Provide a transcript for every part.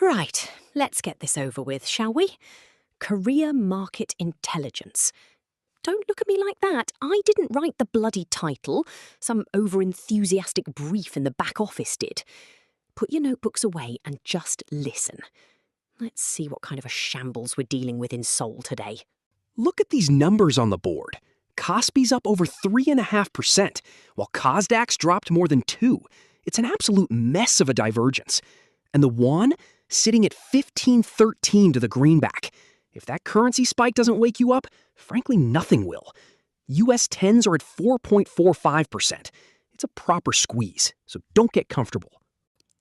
Right, let's get this over with, shall we? Korea Market Intelligence. Don't look at me like that. I didn't write the bloody title. Some over-enthusiastic brief in the back office did. Put your notebooks away and just listen. Let's see what kind of a shambles we're dealing with in Seoul today. Look at these numbers on the board. Kospi's up over 3.5%, while Kosdaq's dropped more than 2%. It's an absolute mess of a divergence. And the won, sitting at 15.13 to the greenback. If that currency spike doesn't wake you up, frankly, nothing will. US 10s are at 4.45%. It's a proper squeeze, so don't get comfortable.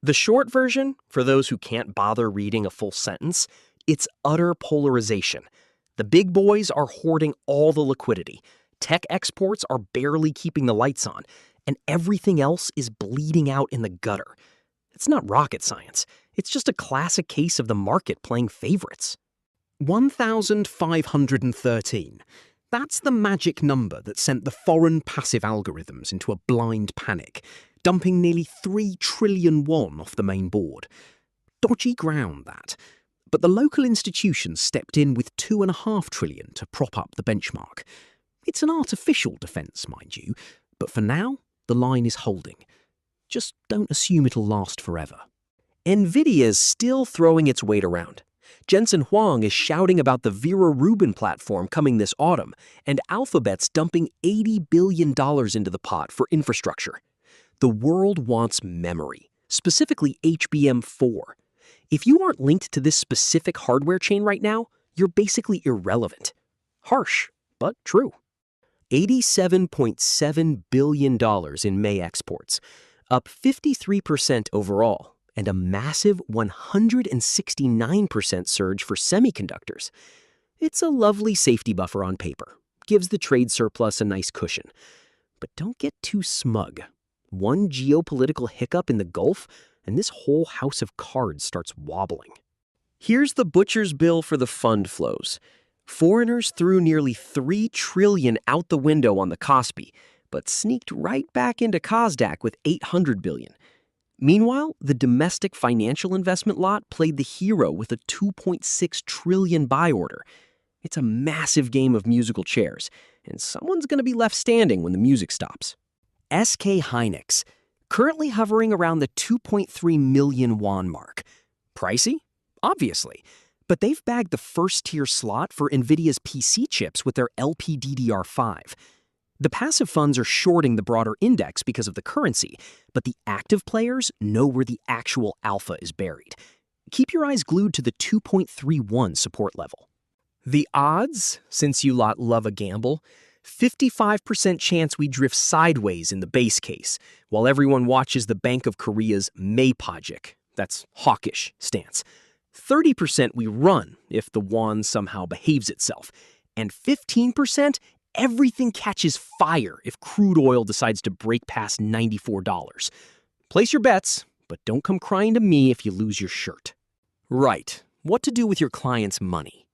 The short version, for those who can't bother reading a full sentence, it's utter polarization. The big boys are hoarding all the liquidity. Tech exports are barely keeping the lights on, and everything else is bleeding out in the gutter. It's not rocket science. It's just a classic case of the market playing favorites. 1,513. That's the magic number that sent the foreign passive algorithms into a blind panic, dumping nearly 3 trillion won off the main board. Dodgy ground, that. But the local institutions stepped in with 2.5 trillion to prop up the benchmark. It's an artificial defense, mind you, but for now, the line is holding. Just don't assume it'll last forever. Nvidia's still throwing its weight around. Jensen Huang is shouting about the Vera Rubin platform coming this autumn, and Alphabet's dumping $80 billion into the pot for infrastructure. The world wants memory, specifically HBM4. If you aren't linked to this specific hardware chain right now, you're basically irrelevant. Harsh, but true. $87.7 billion in May exports, up 53% overall, and a massive 169% surge for semiconductors. It's a lovely safety buffer on paper, gives the trade surplus a nice cushion. But don't get too smug. One geopolitical hiccup in the Gulf, and this whole house of cards starts wobbling. Here's the butcher's bill for the fund flows. Foreigners threw nearly 3 trillion out the window on the Kospi, but sneaked right back into Kosdaq with 800 billion. Meanwhile, the domestic financial investment lot played the hero with a 2.6 trillion buy order. It's a massive game of musical chairs, and someone's going to be left standing when the music stops. SK Hynix, currently hovering around the 2.3 million won mark. Pricey? Obviously. But they've bagged the first-tier slot for NVIDIA's PC chips with their LPDDR5. The passive funds are shorting the broader index because of the currency, but the active players know where the actual alpha is buried. Keep your eyes glued to the 2.31 support level. The odds, since you lot love a gamble, 55% chance we drift sideways in the base case, while everyone watches the Bank of Korea's Maypojik, that's hawkish, stance. 30% we run if the won somehow behaves itself, and 15% everything catches fire if crude oil decides to break past $94. Place your bets, but don't come crying to me if you lose your shirt. Right, what to do with your client's money?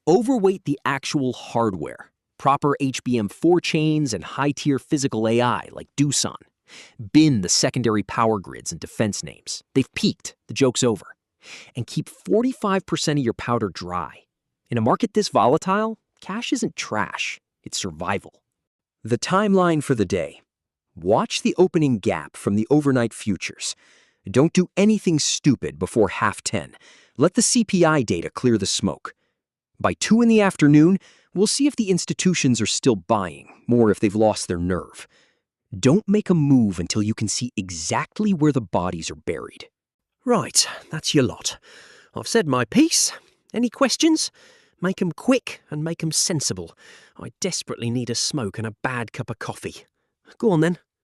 Overweight the actual hardware, proper HBM4 chains and high-tier physical AI like Doosan. Bin the secondary power grids and defense names. They've peaked, the joke's over. And keep 45% of your powder dry. In a market this volatile, cash isn't trash, it's survival. The timeline for the day. Watch the opening gap from the overnight futures. Don't do anything stupid before 10:30. Let the CPI data clear the smoke. By 2 in the afternoon, we'll see if the institutions are still buying, or if they've lost their nerve. Don't make a move until you can see exactly where the bodies are buried. Right, that's your lot. I've said my piece. Any questions? Make 'em quick and make 'em sensible. I desperately need a smoke and a bad cup of coffee. Go on then.